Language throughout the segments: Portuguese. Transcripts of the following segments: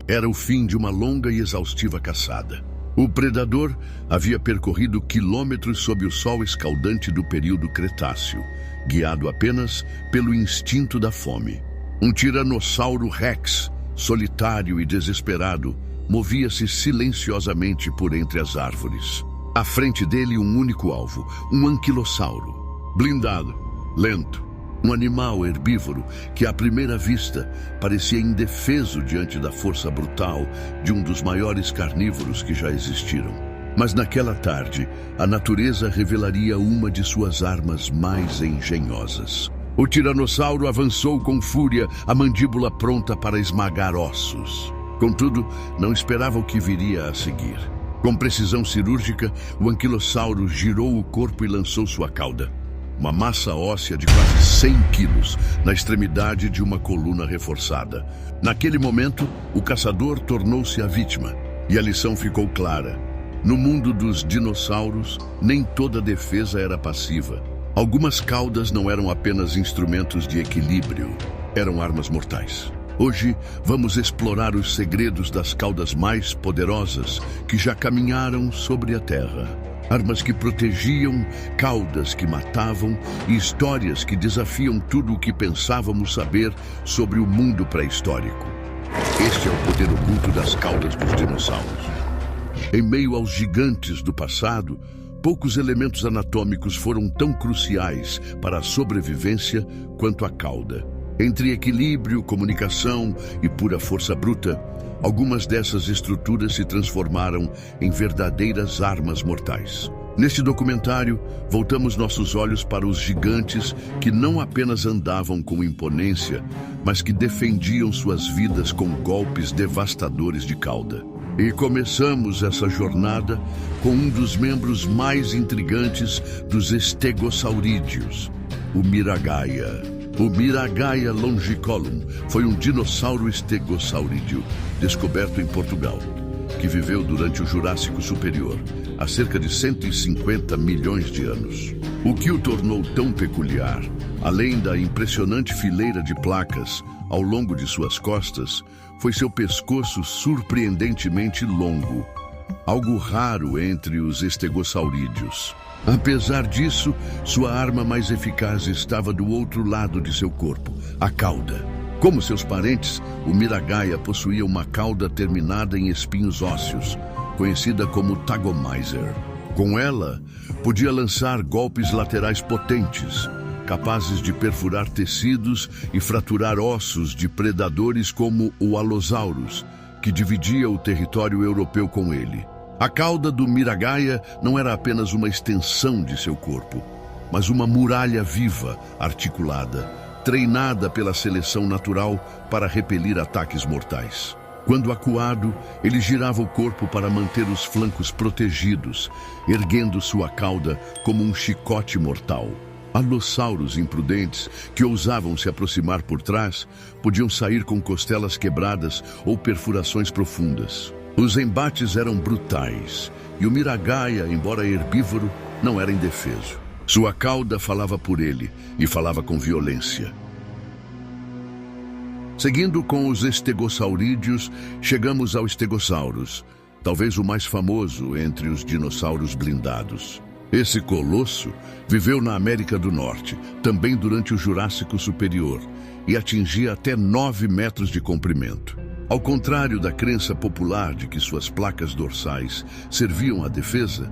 Era o fim de uma longa e exaustiva caçada. O predador havia percorrido quilômetros sob o sol escaldante do período Cretáceo, guiado apenas pelo instinto da fome. Um tiranossauro rex, solitário e desesperado, movia-se silenciosamente por entre as árvores. À frente dele, um único alvo, um anquilossauro. Blindado, lento, um animal herbívoro que, à primeira vista, parecia indefeso diante da força brutal de um dos maiores carnívoros que já existiram. Mas naquela tarde, a natureza revelaria uma de suas armas mais engenhosas. O tiranossauro avançou com fúria, a mandíbula pronta para esmagar ossos. Contudo, não esperava o que viria a seguir. Com precisão cirúrgica, o anquilossauro girou o corpo e lançou sua cauda. Uma massa óssea de quase 100 quilos na extremidade de uma coluna reforçada. Naquele momento, o caçador tornou-se a vítima. E a lição ficou clara. No mundo dos dinossauros, nem toda defesa era passiva. Algumas caudas não eram apenas instrumentos de equilíbrio, eram armas mortais. Hoje, vamos explorar os segredos das caudas mais poderosas que já caminharam sobre a Terra. Armas que protegiam, caudas que matavam e histórias que desafiam tudo o que pensávamos saber sobre o mundo pré-histórico. Este é o poder oculto das caudas dos dinossauros. Em meio aos gigantes do passado, poucos elementos anatômicos foram tão cruciais para a sobrevivência quanto a cauda. Entre equilíbrio, comunicação e pura força bruta, algumas dessas estruturas se transformaram em verdadeiras armas mortais. Neste documentário, voltamos nossos olhos para os gigantes que não apenas andavam com imponência, mas que defendiam suas vidas com golpes devastadores de cauda. E começamos essa jornada com um dos membros mais intrigantes dos estegosaurídeos, o Miragaia. O Miragaia longicolum foi um dinossauro estegossaurídeo descoberto em Portugal, que viveu durante o Jurássico Superior, há cerca de 150 milhões de anos. O que o tornou tão peculiar, além da impressionante fileira de placas ao longo de suas costas, foi seu pescoço surpreendentemente longo, algo raro entre os estegossaurídeos. Apesar disso, sua arma mais eficaz estava do outro lado de seu corpo, a cauda. Como seus parentes, o Miragaia possuía uma cauda terminada em espinhos ósseos, conhecida como tagomizer. Com ela, podia lançar golpes laterais potentes, capazes de perfurar tecidos e fraturar ossos de predadores como o Allosaurus, que dividia o território europeu com ele. A cauda do Miragaia não era apenas uma extensão de seu corpo, mas uma muralha viva, articulada, treinada pela seleção natural para repelir ataques mortais. Quando acuado, ele girava o corpo para manter os flancos protegidos, erguendo sua cauda como um chicote mortal. Alossauros imprudentes, que ousavam se aproximar por trás, podiam sair com costelas quebradas ou perfurações profundas. Os embates eram brutais, e o Miragaia, embora herbívoro, não era indefeso. Sua cauda falava por ele, e falava com violência. Seguindo com os estegossaurídeos, chegamos ao Stegosaurus, talvez o mais famoso entre os dinossauros blindados. Esse colosso viveu na América do Norte, também durante o Jurássico Superior, e atingia até 9 metros de comprimento. Ao contrário da crença popular de que suas placas dorsais serviam à defesa,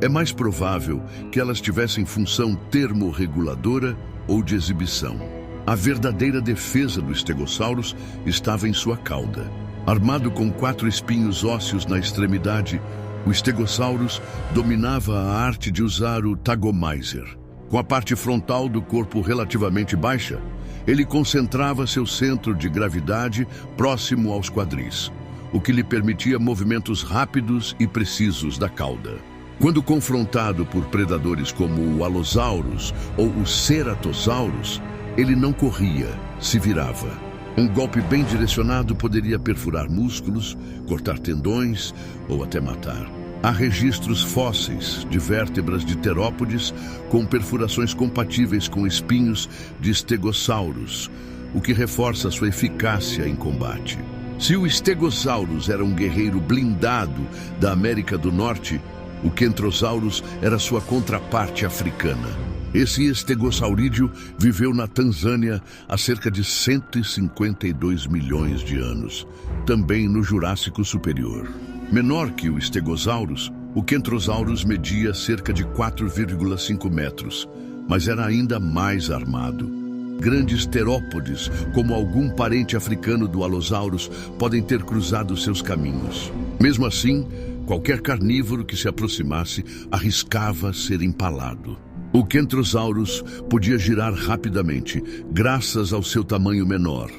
é mais provável que elas tivessem função termorreguladora ou de exibição. A verdadeira defesa do Stegosaurus estava em sua cauda. Armado com 4 espinhos ósseos na extremidade, o Stegosaurus dominava a arte de usar o tagomizer. Com a parte frontal do corpo relativamente baixa, ele concentrava seu centro de gravidade próximo aos quadris, o que lhe permitia movimentos rápidos e precisos da cauda. Quando confrontado por predadores como o Allosaurus ou o Ceratosaurus, ele não corria, se virava. Um golpe bem direcionado poderia perfurar músculos, cortar tendões ou até matar. Há registros fósseis de vértebras de terópodes com perfurações compatíveis com espinhos de Stegosaurus, o que reforça sua eficácia em combate. Se o Stegosaurus era um guerreiro blindado da América do Norte, o Kentrosaurus era sua contraparte africana. Esse estegosaurídeo viveu na Tanzânia há cerca de 152 milhões de anos, também no Jurássico Superior. Menor que o Stegosaurus, o Kentrosaurus media cerca de 4,5 metros, mas era ainda mais armado. Grandes terópodes, como algum parente africano do Allosaurus, podem ter cruzado seus caminhos. Mesmo assim, qualquer carnívoro que se aproximasse arriscava ser empalado. O Kentrosaurus podia girar rapidamente, graças ao seu tamanho menor,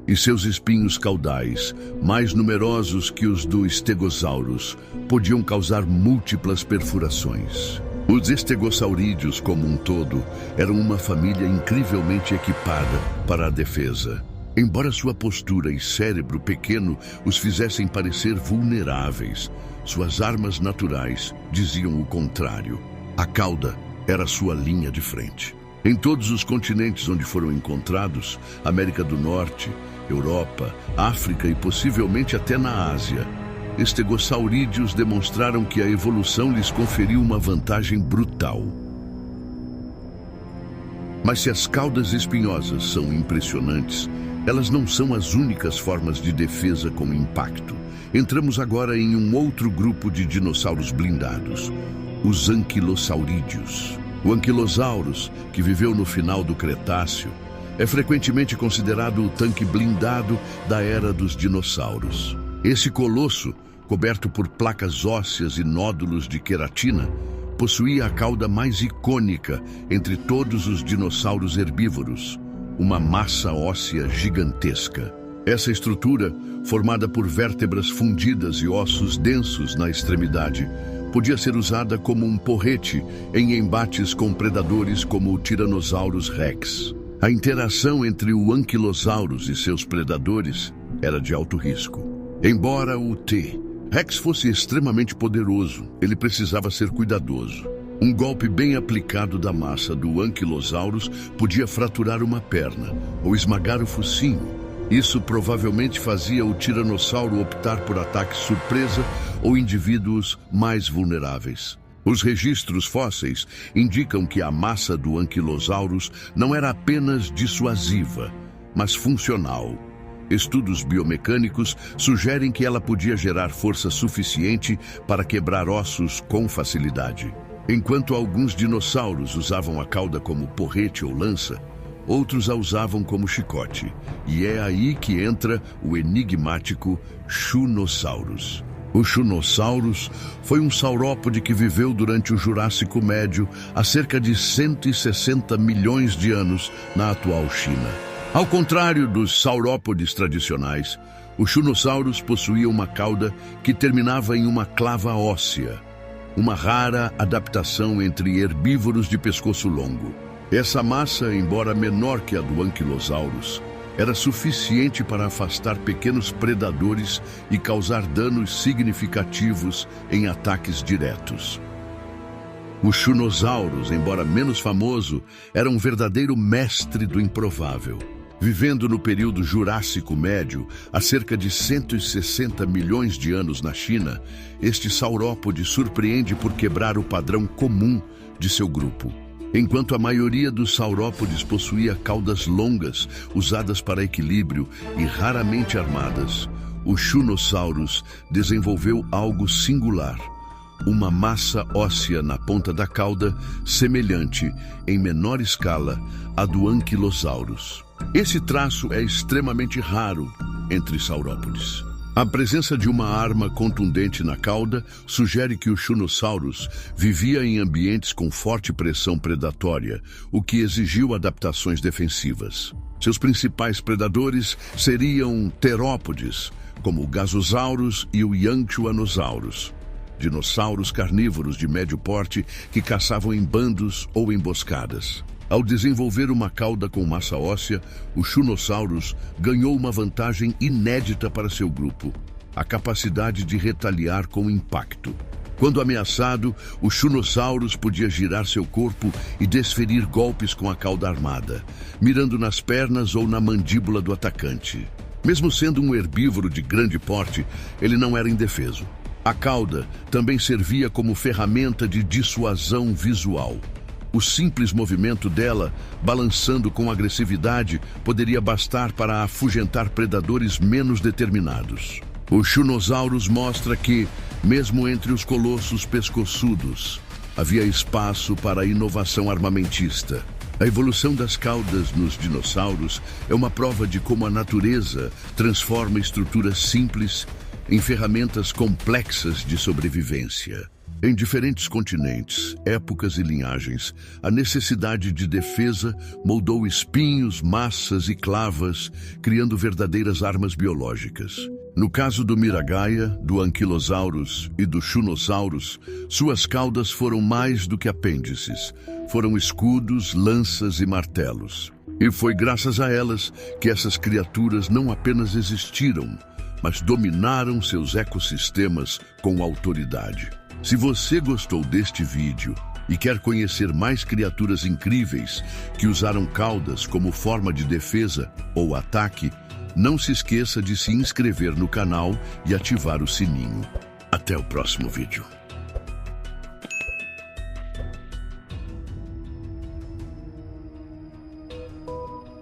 e seus espinhos caudais, mais numerosos que os do Stegosaurus, podiam causar múltiplas perfurações. Os estegosaurídeos, como um todo, eram uma família incrivelmente equipada para a defesa. Embora sua postura e cérebro pequeno os fizessem parecer vulneráveis, suas armas naturais diziam o contrário. A cauda era sua linha de frente. Em todos os continentes onde foram encontrados, América do Norte, Europa, África e possivelmente até na Ásia, estegosaurídeos demonstraram que a evolução lhes conferiu uma vantagem brutal. Mas se as caudas espinhosas são impressionantes, elas não são as únicas formas de defesa com impacto. Entramos agora em um outro grupo de dinossauros blindados, os anquilosaurídeos. O Anquilosaurus, que viveu no final do Cretáceo, é frequentemente considerado o tanque blindado da era dos dinossauros. Esse colosso, coberto por placas ósseas e nódulos de queratina, possuía a cauda mais icônica entre todos os dinossauros herbívoros, uma massa óssea gigantesca. Essa estrutura, formada por vértebras fundidas e ossos densos na extremidade, podia ser usada como um porrete em embates com predadores como o Tyrannosaurus Rex. A interação entre o Anquilosaurus e seus predadores era de alto risco. Embora o T-Rex fosse extremamente poderoso, ele precisava ser cuidadoso. Um golpe bem aplicado da massa do Anquilosaurus podia fraturar uma perna ou esmagar o focinho. Isso provavelmente fazia o tiranossauro optar por ataques surpresa ou indivíduos mais vulneráveis. Os registros fósseis indicam que a massa do Anquilosaurus não era apenas dissuasiva, mas funcional. Estudos biomecânicos sugerem que ela podia gerar força suficiente para quebrar ossos com facilidade. Enquanto alguns dinossauros usavam a cauda como porrete ou lança, outros a usavam como chicote. E é aí que entra o enigmático Shunosaurus. O Shunosaurus foi um saurópode que viveu durante o Jurássico Médio há cerca de 160 milhões de anos na atual China. Ao contrário dos saurópodes tradicionais, o Shunosaurus possuía uma cauda que terminava em uma clava óssea, uma rara adaptação entre herbívoros de pescoço longo. Essa massa, embora menor que a do Anquilosaurus, era suficiente para afastar pequenos predadores e causar danos significativos em ataques diretos. O Shunosaurus, embora menos famoso, era um verdadeiro mestre do improvável. Vivendo no período Jurássico Médio, há cerca de 160 milhões de anos na China, este saurópode surpreende por quebrar o padrão comum de seu grupo. Enquanto a maioria dos saurópodes possuía caudas longas, usadas para equilíbrio e raramente armadas, o Shunosaurus desenvolveu algo singular, uma massa óssea na ponta da cauda semelhante, em menor escala, à do Anquilosaurus. Esse traço é extremamente raro entre saurópodes. A presença de uma arma contundente na cauda sugere que o Shunosaurus vivia em ambientes com forte pressão predatória, o que exigiu adaptações defensivas. Seus principais predadores seriam terópodes, como o Gasosaurus e o Yanchuanosaurus, dinossauros carnívoros de médio porte que caçavam em bandos ou emboscadas. Ao desenvolver uma cauda com massa óssea, o Shunosaurus ganhou uma vantagem inédita para seu grupo: a capacidade de retaliar com impacto. Quando ameaçado, o Shunosaurus podia girar seu corpo e desferir golpes com a cauda armada, mirando nas pernas ou na mandíbula do atacante. Mesmo sendo um herbívoro de grande porte, ele não era indefeso. A cauda também servia como ferramenta de dissuasão visual. O simples movimento dela, balançando com agressividade, poderia bastar para afugentar predadores menos determinados. O Shunosaurus mostra que, mesmo entre os colossos pescoçudos, havia espaço para a inovação armamentista. A evolução das caudas nos dinossauros é uma prova de como a natureza transforma estruturas simples em ferramentas complexas de sobrevivência. Em diferentes continentes, épocas e linhagens, a necessidade de defesa moldou espinhos, massas e clavas, criando verdadeiras armas biológicas. No caso do Miragaia, do Anquilosaurus e do Shunosaurus, suas caudas foram mais do que apêndices. Foram escudos, lanças e martelos. E foi graças a elas que essas criaturas não apenas existiram, mas dominaram seus ecossistemas com autoridade. Se você gostou deste vídeo e quer conhecer mais criaturas incríveis que usaram caudas como forma de defesa ou ataque, não se esqueça de se inscrever no canal e ativar o sininho. Até o próximo vídeo.